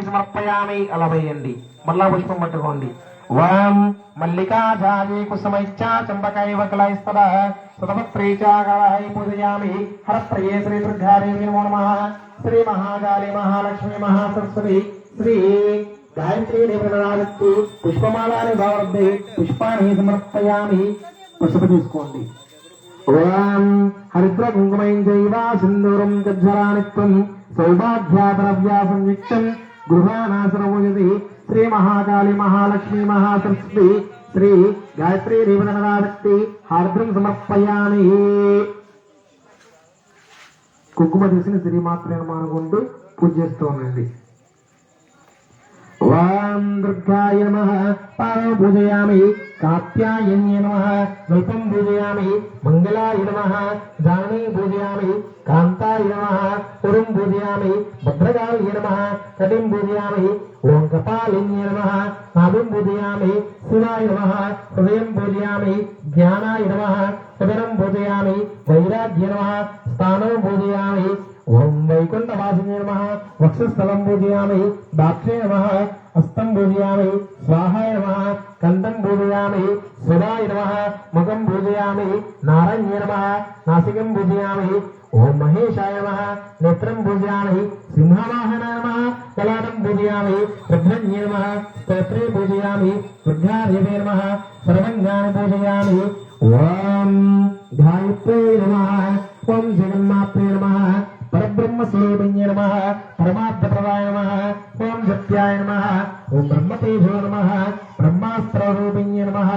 సమర్పయామి అలా వేయండి. మళ్ళా పుష్పం పట్టుకోండి. ఓం మల్లికాజాయే కుసుమైచ్చా చంపకైవ కలైస్తదా సతపత్రీచాగవహై పూజయామి. హరప్రియే శ్రీ దుర్గాదేవి నమో నమః. శ్రీ మహాకాళి మహాలక్ష్మి మహాసరస్వతి శ్రీ గాయత్రీ దేవనారాయణకు పుష్పమాలాని భావద్దే పుష్పాన్ని సమర్పయామి. పుష్ప తీసుకోండి. ఓం హరిద్ర కుంకుమం జైవ సింధూరం గజ్జరానిత్వం సౌభాగ్యాద్రవ్యా సంయుక్తం గృహానాసరమోజతి. శ్రీ మహాకాళి మహాలక్ష్మి మహాసరస్వతి శ్రీ గాయత్రీ దేవనారాయణకి హార్ద్రం సమర్పయామి. కుంకుమ తీసిన శ్రీమాత్రేణ మానుకుంటూ పూజ చేస్తూ ఉండండి. ఓం దుర్గాయ నమః. పాదం పూజయామి. కాత్యాయన్యే నమః. స్వల్పం పూజయామి. మంగళాయ నమః. జానీ పూజయామి. కాంతాయ నమః. పురం పూజయామి. భద్రకాళయ నమః. కటిం పూజయామి. ఓం కపాలిన్యే నమః. నాభిం పూజయామి. శివాయ నమః. హృదయం పూజయామి. జ్ఞానాయ నమః. ఉదరం పూజయామి. వైరాగ్య నమః. స్థానం పూజయామి. ఓం వైకుంఠవాసినే నమః. వక్షస్థలం పూజయామి. దాక్షే నమః. హస్తం పూజయామి. స్వాహాయ నమః. కంఠం పూజయామి. సుధాయ నమః. ముఖం పూజయామి. నారాయణ్య నమః. నాసికం పూజయామి. ఓం మహేశాయ నమః. నేత్రం పూజయామి. సింహవాహనాయ నమః. కలాటం పూజయామి. రుద్రన్యే నమః. స్తోత్రే పూజయామి. రుద్రాదేవే నమః. సర్వజ్ఞాన పూజయామి. ఓం గాయత్రీ నమః. ఓం జగన్మాత్రే నమః. పరబ్రహ్మ స్వరూపిణ్యే నమః. పరమార్థప్రదాయ నమః. ఓం సత్యాయ నమః. ఓం బ్రహ్మతేజో నమః. బ్రహ్మాస్త్రరూపిణ్యే నమః.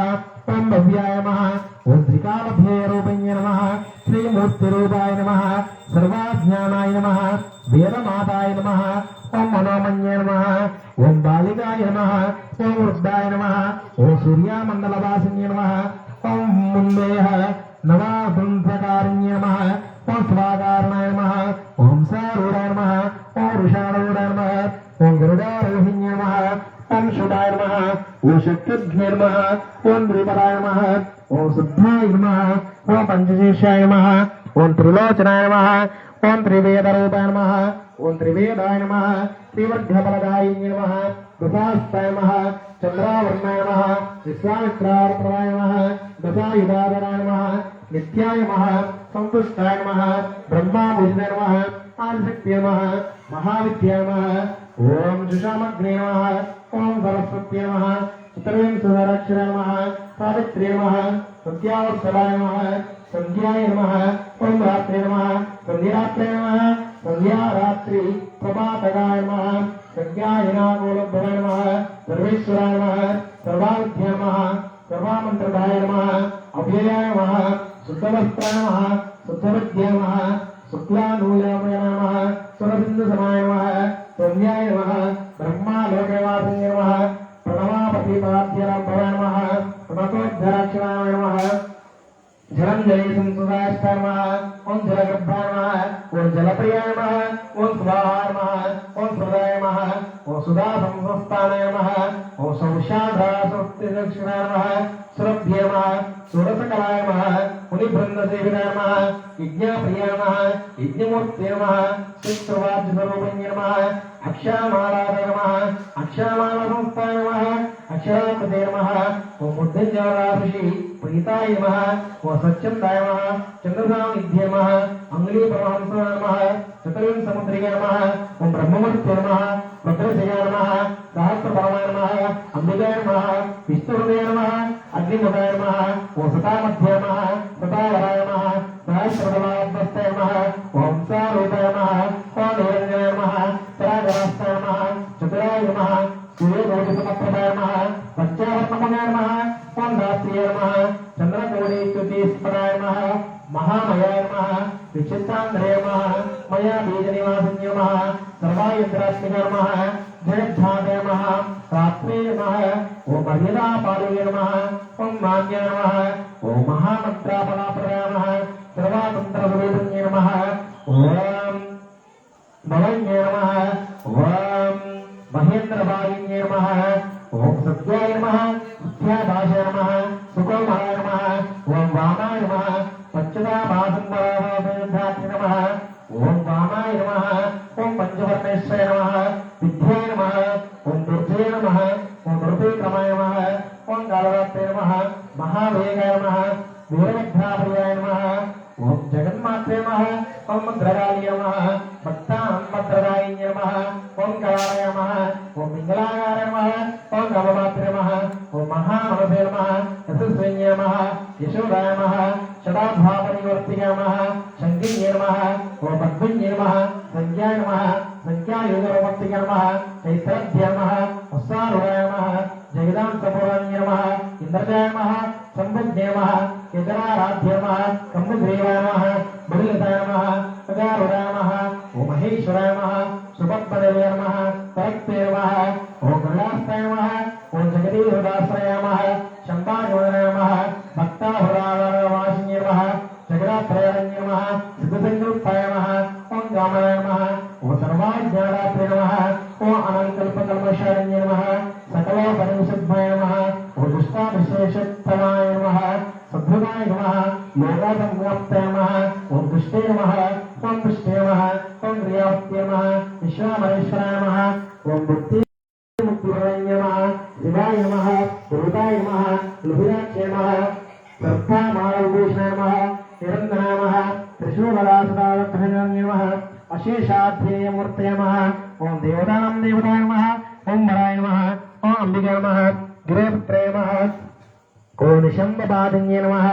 ఓం భవ్యాయ నమః. ఓం త్రికాలధ్యేయరూపిణ్యే నమః. శ్రీమూర్తిరూపాయ నమః. సర్వాజ్ఞానాయ నమః. వేదమాతాయ నమః. ఓం మనోమన్యే నమః. ఓం బాలికాయ నమః. ఓం వృద్ధాయ నమః. ఓం సూర్యామండలవాసిన్యే నమః. ఓం ముందేహ నవాసంసకారిణ్యే నమః. ఓం స్వాకారణాయ నమః. ఓం సారూఢాయ నమః. ఓం వృషారూఢాయ నమః. ఓం గరుడారోహిణ్యే నమః. ఓం శుడాయ నమః. ఓం శక్తిజ్ఞే నమః. ఓం ద్విపరాయ నమః. ఓం శుద్ధాయ నమః. ఓం పంచశేషాయ నమః. ఓం త్రిలోచనాయ నమః. ఓం త్రివేదరూపాయ నమః. ఓం త్రివేదాయ నమః. త్రివర్గఫలదాయిన్యే నమః. దశాస్తాయ నమః. చంద్రావర్ణాయ నమః. విశ్వామిత్రార్పణాయ నమః. దశాయుధాధరాయ నమః. నిత్యాయ నమః. సంతుష్టాయ నమః. బ్రహ్మాభూషితాయ నమః. ఆదిశక్త్యై నమః. మహావిద్యాయ నమః. ఓం సుషామగ్నే నమః. ఓం సరస్వత్యై నమః. చతుర్వింశతిరక్షరాయ నమః. సావిత్ర్యై నమః. సత్యావత్సలాయ నమః. సంధ్యాయ నమః. ఓం రాత్రే నమః. సంధ్యారాత్రే నమః. సంధ్యారాత్రి ప్రభాతకాయ నమః. సంధ్యాయనాగోళభవాయ నమః. సర్వేశ్వరాయ నమః. సర్వావిద్యాయ నమః. సర్వామంత్రదాయ నమః. అవ్యయాయ నమః. శుద్ధవస్త్రాయ నమః. శుద్ధవిద్యాయ నమః. శుక్లానూలమయ నమః. సురసింధుసమాయ నమః. సౌమ్యాయ నమః. బ్రహ్మాలోకవాసిన్యే నమః. ప్రణవాపతిపాద్యరాంభవాయ నమః. ప్రణతోద్ధరాక్షరాయ నమః. జలంజలి సంసుదాష్టాయ నమః. ఓం జలగర్భాయ నమః. ఓం జలప్రియాయ నమః. ఓం స్వాహాయ నమః. ఓం సుధాయ నమః. ఓం సుధా సంస్థానాయ నమః. ఓం సౌషాఢాసక్తిదక్షిణాయ నమః. సురభ్యే నమః. షోడశకలాయ నమః. మునిబృందసేవితాయ నమః. యజ్ఞప్రియాయ నమః. యజ్ఞమూర్తే నమః. శ్రీశ్రవాద్యస్వరూపిణ్యే నమః. అక్షరమాలాయ నమః. అక్షరమాల సంస్థాయ నమః. అక్షరాకృతే నమః. ఓం ముద్దంజరాశి ప్రీతాయ నమః. ఓం సత్యందాయ నమః. చంద్రసామిధ్యే నమః. అంగుళీపరమహంసాయ నమః. చతుర్వింశముద్రికే నమః. ఓం బ్రహ్మమూర్తే నమః. భద్రశయాయ నమః. సహస్రపరమాయ నమః. అంబికాయ నమః. విష్ణుహృదయ నమః. అగ్నిముఖాయ నమః. ఓం సతామధ్యాయ నమః. సతావరాయ నమః. సహస్రదళాభ్యస్తాయ నమః. ఓం సారూపాయ నమః. ఓం నిరంజనాయ నమః. సరాగరాస్తాయ నమః. చతురాయ నమః. సూర్యకోటిసమప్రభాయ నమః. పంచావర్ణమయాయ నమః. ఓం దాత్రియాయ నమః. చంద్రకోటిచ్యుతిస్మరాయ నమః. మహామయాయ నమః. విచిత్తాంధ్రయ నమః. మయా బీజనివాసిన్య నమః. సర్వాయంత్రాత్మికాయ నమః. జయధ్యాయ నమః. రాత్రే నమః. ఓం మర్యాదాపాలయ నమః. ఓం మాన్యాయ నమః. ఓం మహామంత్రాఫలాప్రదాయ నమః. సర్వాతంత్రస్వరూపిణ్యే నమః. ఓం భవన్యే నమః. ఓం మహేంద్రవాయిన్యే నమః. ఓం సత్యాయ నమః. సత్యాదాశాయ నమః. సుకోమాయ నమః. ఓం వామాయ నమః. పంచదాభాసంధాత్రి నమః. ఓం వామాయ నమః. ఓం పంచవర్ణేశ్వరాయ నమః. విద్యాయ నమః. नमः ओम ऋतुक्रमाय नमः ओम कालरात्रे नमः महावेगाय नमः वीरभद्राप्रियाय नमः ओम जगन्मात्रे नमः ओम भद्रकाली नमः भक्तानां नमः ओम कलाय नमः ओम मिंगलागाय नमः ओम नवमात्रे नमः ओम महामनसे नमः यशस्विन्ये नमः यशोदाय नमः शताभावनिवर्तिकाय नमः शङ्किन्ये नमः ओम पद्मिन्ये नमः संज्ञाय नमः संज्ञायुगवर्तिकाय नमः चैत्राध्याय नमः वत्सारूढाय नमः जगदान्तपुराण्ये नमः इन्द्रजाय नमः सम्बुद्धे नमः केतनाराध्य नमः कम्बुग्रीवाय नमः बलिलताय नमः सदारूढाय नमः ओम महेश्वराय नमः सुपद्मदेवाय नमः परक्ते नमः ओम गरुडास्ताय नमः ओम जगदीशदासाय नमः शम्भायोधनाय नमः भक्ताहुरावासिन्ये नमः जगदात्रयारण्ये नमः सिद्धसंयुक्ताय नमः ओम रामाय नमः ओम सर्वाज्ञानात्रे नमः ओम अनन्तकल्पकल्मषारण्ये नमः सकलोपनिषद्भये नमः ओम दुष्टाभिशेषोत्तमाय नमः सद्भुताय नमः योगासंज्ञप्ताय नमः ओम दुष्टे नमः ओम पुष्टे नमः ओम क्रियावत्ये नमः विश्वामहेश्वराय नमः ओम मुक्तिमुक्तिवरण्ये नमः शिवाय नमः दुर्गाय नमः लुभिराक्षे नमः सर्पामालभूषणाय नमः निरञ्जनाय नमः त्रिशूलदासदालभ्रजाय नमः अशेषाध्येयमूर्तये नमः ओम देवतानां देवताय नमः ओम वराय नमः ओम अंबिकाय नमः गिरिपुत्रे नमः ओम निशम्बपादिन्ये नमः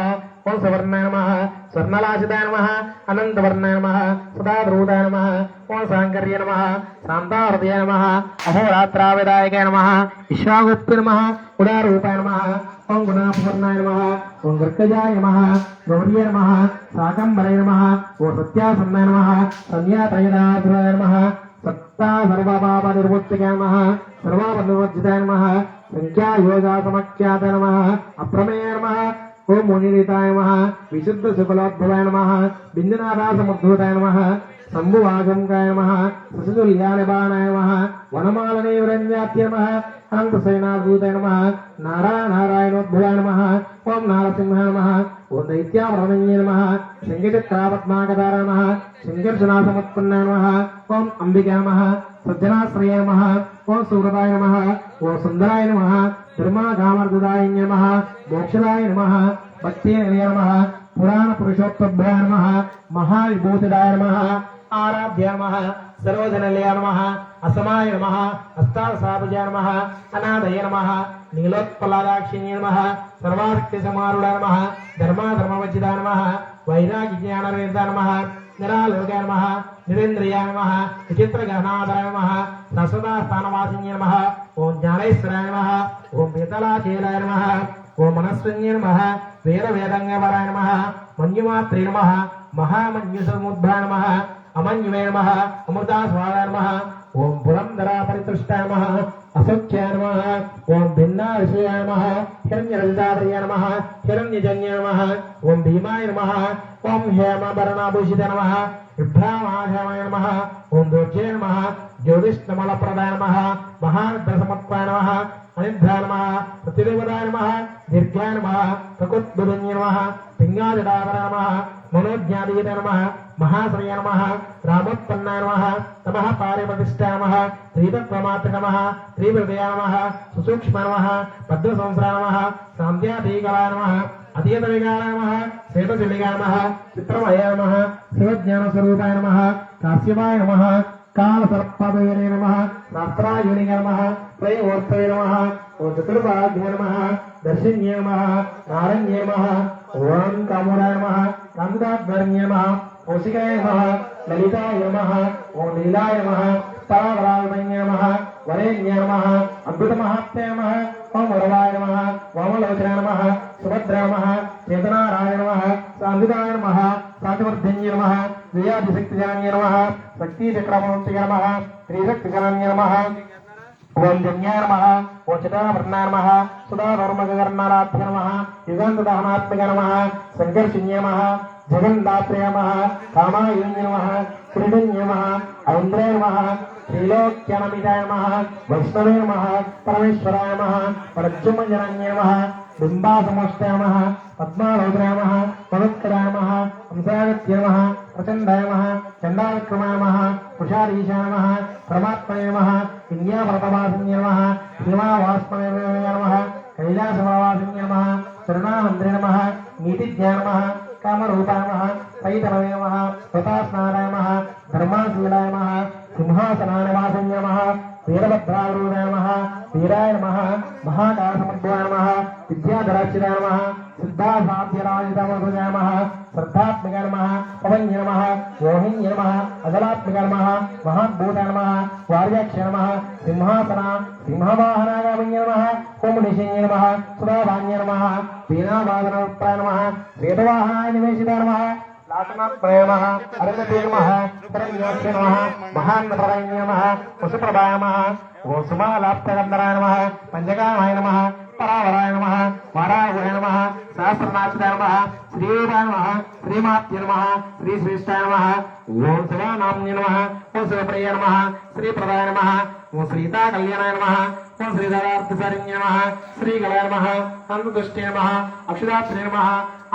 ओम सवर्णाय नमः स्वर्णलासिताय नमः अनन्तवर्णाय नमः सदाद्रूताय नमः ओम सांकर्ये नमः शान्ताहृदयाय नमः अहोरात्राविदायकाय नमः विश्वागुप्ते नमः उदारूपाय नमः ओम गुणापूर्णाय नमः ओम गर्गजाय नमः गौर्ये नमः शाकम्भरे नमः ओम सत्यासन्नाय नमः संज्ञातयदाधुराय नमः सत्ता सर्वपापनिर्मुक्तिकाय नमः सर्वापनिर्वर्जिताय नमः संख्यायोगासमख्याताय नमः अप्रमेयाय नमः ओम मुनिरिताय नमः विशुद्ध शुक्लोद्भवाय नमः बिन्दुनाथसमुद्भूताय नमः शम्भुवागंकाय नमः ससुतुल्यानिबाणाय नमः वनमालनेवरण्यात्य नमः अनन्तसेनाधूताय नमः नारायणोद्भवाय नमः ओम नारसिंहाय नमः ओम दैत्यावरणन्ये नमः शङ्खचक्रापद्माकताय नमः शङ्कर्षणासमुत्पन्नाय नमः ओम अंबिकाय नमः सज्जनाश्रयाय नमः ओम सुव्रताय नमः ओम सुन्दराय नमः धर्मागामर्ददाय नमः मोक्षदाय नमः भक्तिनिलयाय नमः पुराण पुरुषोत्तभाय नमः महाविभूतिदाय नमः आराध्याय नमः सरोजनिलयाय नमः असमाय नमः अस्तावसाभुजाय नमः अनादये नमः नीलोत्पलादाक्षिण्ये नमः सर्वाशक्तिसमारूढाय नमः धर्माधर्मवज्जिताय नमः वैराग्यज्ञाननिर्धाय नमः निरालोकाय नमः निरेन्द्रियाय नमः विचित्रगहनाधराय नमः शाश्वतस्थानवासिन्ये नमः ओम ज्ञानेश्वराय नमः ओम वेतलाचेलाय नमः ओम मनस्विन्ये नमः वीरवेदङ्गवराय नमः मञ्जुमात्रे नमः महामञ्जुसमुद्भवाय नमः अमञ्जुवे नमः अमृतास्वादाय नमः ओम पुरन्दरापरितुष्टाय नमः असुख्याय नमः ओम भिन्नाविषयाय नमः हिरण्यरजताद्रयाय नमः हिरण्यजन्याय नमः ओम भीमाय नमः ओम हेमभरणाभूषिताय नमः विभ्रामाशाय नमः ओम दुर्जय नमः ज्योतिष्मलप्रदाय नमः महारुद्रसमत्वाय नमः अनिद्राय नमः प्रतिदेवताय नमः दीर्घाय नमः ककुत्बुधन्ये नमः पिङ्गाजटाधराय नमः मनोज्ञादीताय नमः महाश्रयाय नमः रामोत्पन्नाय नमः तमः पारिप्रतिष्ठाय नमः त्रितत्त्वमात्रे नमः त्रिहृदयाय नमः सुसूक्ष्माय नमः भद्रसंस्राय नमः सान्ध्याधीकराय नमः अतीतविकाराय नमः श्वेतशिलिकाय नमः चित्रमयाय नमः शिवज्ञानस्वरूपाय नमः काश्यपाय नमः कालसर्पवेदे नमः शास्त्रायुनिगे नमः त्रयोवर्तये नमः ओम चतुर्बाध्य नमः दर्शिन्ये नमः नारण्ये नमः ओम कामोदाय नमः कान्ताध्वर्ये नमः कौशिकाय नमः ललिताय नमः ओम लीलाय नमः परावरामण्ये नमः वरेण्ये नमः अद्भुतमहात्म्ये नमः ओम वरदाय नमः वामलोचनाय नमः सुभद्राय नमः चेतनाराय नमः सान्विताय नमः सातिवर्धन्ये नमः विजयादिशक्तिजनन्ये नमः शक्तिचक्रमूर्तये नमः त्रिशक्तिजनन्ये नमः ओम जन्याय नमः ओम चिदावर्णाय नमः सुधाधर्मगर्णाराध्य नमः युगान्तदहनात्मके नमः संकर्षिण्ये नमः जगन्दात्रे नमः कामायुन्ये नमः क्रीडन्ये नमः ऐन्द्राय नमः त्रिलोक्यानमिताय नमः वैष्णवे नमः परमेश्वराय नमः परब्रह्मजनन्ये नमः बिम्बासमोष्टाय नमः पद्मालोचनाय नमः पवित्राय नमः हंसागत्य नमः प्रचण्डाय नमः चण्डाविक्रमाय नमः कुशारीशाय नमः परमात्मने नमः विद्याप्रतवासिन्ये नमः सीमावास्मने नमः कैलासवासिन्ये नमः करुणाहन्द्रे नमः नीतिज्ञाय नमः कामरूपाय नमः सैतनवे नमः स्वतास्नाराय नमः धर्माशीलाय नमः सिंहासनानिवासिन्ये नमः वीरभद्रावरूढाय नमः वीराय नमः महाकालसमुद्राय नमः विद्याधराक्षिताय नमः सिद्धासाध्यराजितमधुजाय नमः श्रद्धात्मकाय नमः पवन्ये नमः मोहिन्ये नमः अजलात्मकाय नमः महाद्भूताय नमः वार्याक्षाय नमः सिंहासना सिंहवाहनागामिन्ये नमः कोमनिशिन्ये नमः सुधाभान्ये नमः वीणावादनोत्ताय नमः वेदवाहनाय निवेशिताय नमः लासनात्मने नमः अरुणते नमः परन्यास्य नमः महान्नपरायणे नमः वसुप्रभाय नमः वसुमालाप्तगन्धराय नमः पञ्चकामाय नमः परावराय नमः वाराहुणे नमः सहस्रनाचिताय नमः श्रीराय नमः श्रीमात्य नमः श्रीश्रेष्ठाय नमः ओम शिवानाम्ने नमः ओम शिवप्रिय नमः श्रीप्रदाय नमः ओम श्रीताकल्याणाय नमः ओम श्रीधरार्थसारिण्ये नमः श्रीगलाय नमः अन्तुष्टे नमः अक्षदात्रे नमः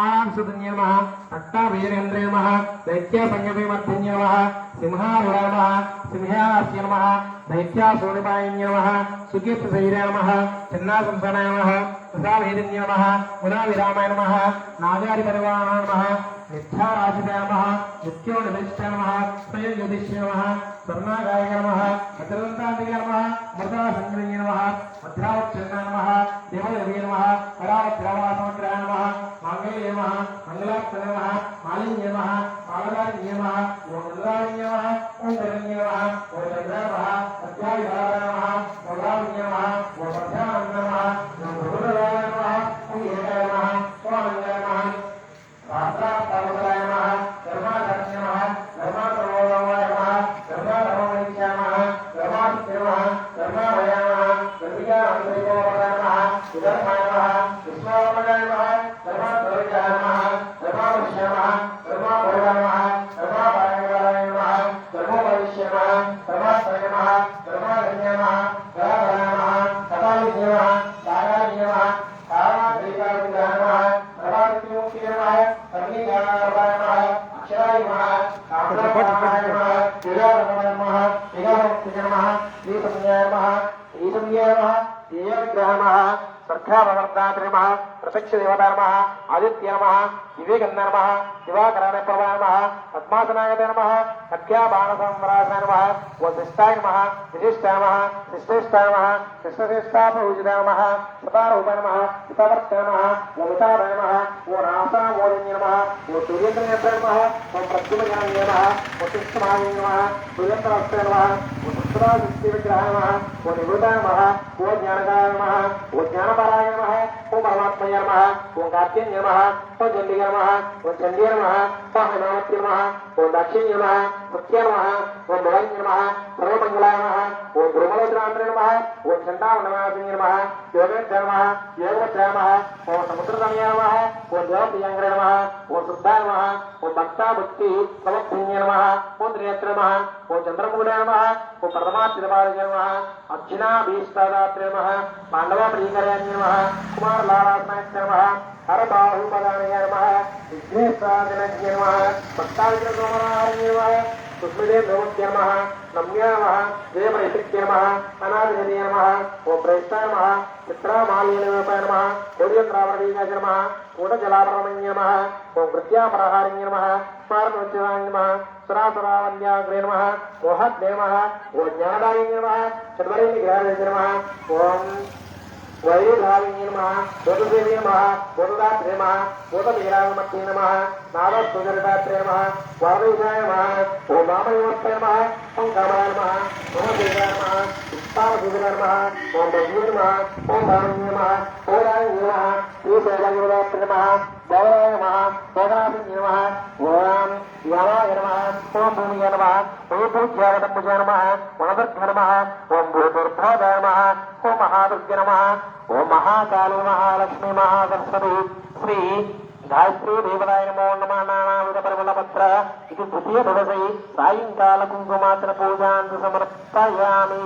आंसुधन्ये नमः अट्टावीरेन्द्रे नमः दैत्यासंयमेमर्थिन्ये नमः सिंहारूढाय नमः सिंहास्य नमः दैत्यासूनिपायन्ये नमः सुकीर्तिशैर्याय नमः चिन्नासंसनाय नमः प्रसावेदिन्ये नमः गुणाविरामाय नमः नागारिपरिवाराय नमः मिथ्याराजिताय नमः नित्योनिविष्टाय नमः स्वयंयुधिष्ये नमः स्वर्णागाय नमः अतिरन्तादिगे नमः मृदासंग्रहे नमः मध्यावच्छन्नाय नमः देवदेवे नमः परावत्यावासमग्रहाय नमः माङ्गल्ये नमः मङ्गलात्मने नमः मालिन्ये नमः मालदारिण्ये नमः ओम इंद्राण्ये नमः ओम धरण्ये नमः ओम चन्द्राय नमः अत्याविधाराय नमः ओम रामण्ये नमः ओम पद्मानन्दे नमः ओम भूतलाय नमः ओम एकाय नमः ओम अनङ्गाय नमः शास्त्रार्थावताराय नमः धर्माधर्म्ये नमः धर्माधर्मोदवाय नमः धर्माधर्ममणिज्ञाय नमः धर्मादित्ये नमः धर्माभयाय नमः धर्मिकान्तरिकोपदाय नमः विधर्माय नमः विश्वात्मकाय नमः धर्मान्तरिकाय नमः धर्मावश्याय नमः धर्माभयाय नमः धर्मापायकाय नमः धर्मोपविश्य नमः धर्मात्मने नमः धर्माधन्ये नमः धराधराय नमः कपालिन्ये नमः सागाय नमः कामाद्रिकाविदाय नमः धर्मादित्योक्तिये नमः कर्णिकाय नमः अक्षराय नमः कामराय नमः विराजमाय नमः विगामुक्तिये नमः श्रीसंज्ञाय नमः श्रीसंज्ञाय नमः श्रीयविग्रहाय नमः सर्खाभवर्तात्रे नमः प्रत्यक्षदेवताय नमः आदित्याय नमः विवेकन्नाय नमः दिवाकराय प्रभाय नमः पद्मासनायते नमः कट्याबाणसंवरासनाय नमः वसिष्ठाय नमः विशिष्टाय नमः शिष्टेष्ठाय नमः कृष्णश्रेष्ठापूजिताय नमः सतारूपाय नमः हितवर्ताय नमः ललिताय नमः वो रासामोदिन्ये नमः वो सूर्येन्द्रनेत्राय नमः वो प्रद्युम्नाय नमः वो कृष्णमाय नमः सूर्येन्द्रहस्ताय नमः वो सत्सदाशक्तिविग्रहाय नमः वो निवृताय नमः वो ज्ञानकाय नमः वो ज्ञानपराय नमः वो परमात्मने नमः वो कार्तिकेय नमः वो चण्डिके नमः वो चण्डिके नमः वो हेमावत्यै नमः वो दाक्षिण्ये नमः सत्ये नमः वो मृगन्ये नमः सर्वमङ्गलाय नमः वो ध्रुवलोचनाय नमः वो चण्डावनवासिन्ये नमः योगेन्द्राय नमः योगवत्राय नमः वो समुद्रतनयाय नमः वो देवप्रियङ्कराय नमः वो शुद्धाय नमः वो भक्ताभक्ति समप्रिये नमः वो त्रिनेत्रे नमः वो चन्द्रमूलाय नमः वो परमात्मपादये नमः अर्जुनाभीष्टदात्रे नमः पाण्डवप्रियकराय नमः कुमारलालात्मने नमः हरबाहुपदानये नमः विघ्नेश्वराजनज्ञे नमः भक्ताविग्रहसोमनारायणे नमः सुस्मितेन्द्रमूर्तये नमः नम्याय नमः देवप्रतिष्ठे नमः अनादिनिधये नमः ओम प्रेष्ठाय नमः चित्रामाल्यनिरूपाय नमः कोड्यन्द्रावरणीकाय नमः कूटजलाभरणमण्ये नमः ओम वृत्यापरहारिण्ये नमः स्मारणोच्चाराय नमः सुरासुरावल्याग्रे नमः मोहद्वे नमः ओम ज्ञानदायिन्ये नमः चतुर्विग्रहाय नमः ओम वैरुधाविन्ये नमः बोधदेव्ये नमः बोधदात्रे नमः बोधवीरामत्ये नमः नादसुजरिदात्रे नमः वामदेवाय नमः ओम वामयोत्तये नमः ओम कामाय नमः ओम देवाय नमः उत्तानसुजराय नमः ओम बद्ध्वे नमः ओम भानुन्ये नमः ओम राय नमः श्रीशैलगुरुदात्रे नमः गौराय नमः भोगनाथिन्ये नमः ओम यामाय नमः ओम भूमिये नमः ओम भूज्यावतम्बुजाय नमः वनदर्भ्ये नमः ओम भूतुर्भोगाय नमः ओम महादुर्गे नमः ओम महाकाली महालक्ष्मी महासरस्वती श्री गायत्री देवताय नमो नमः नानाविध परिमलपत्र इति द्वितीय दिवसे सायंकाल कुङ्कुमार्चन पूजां समर्पयामि।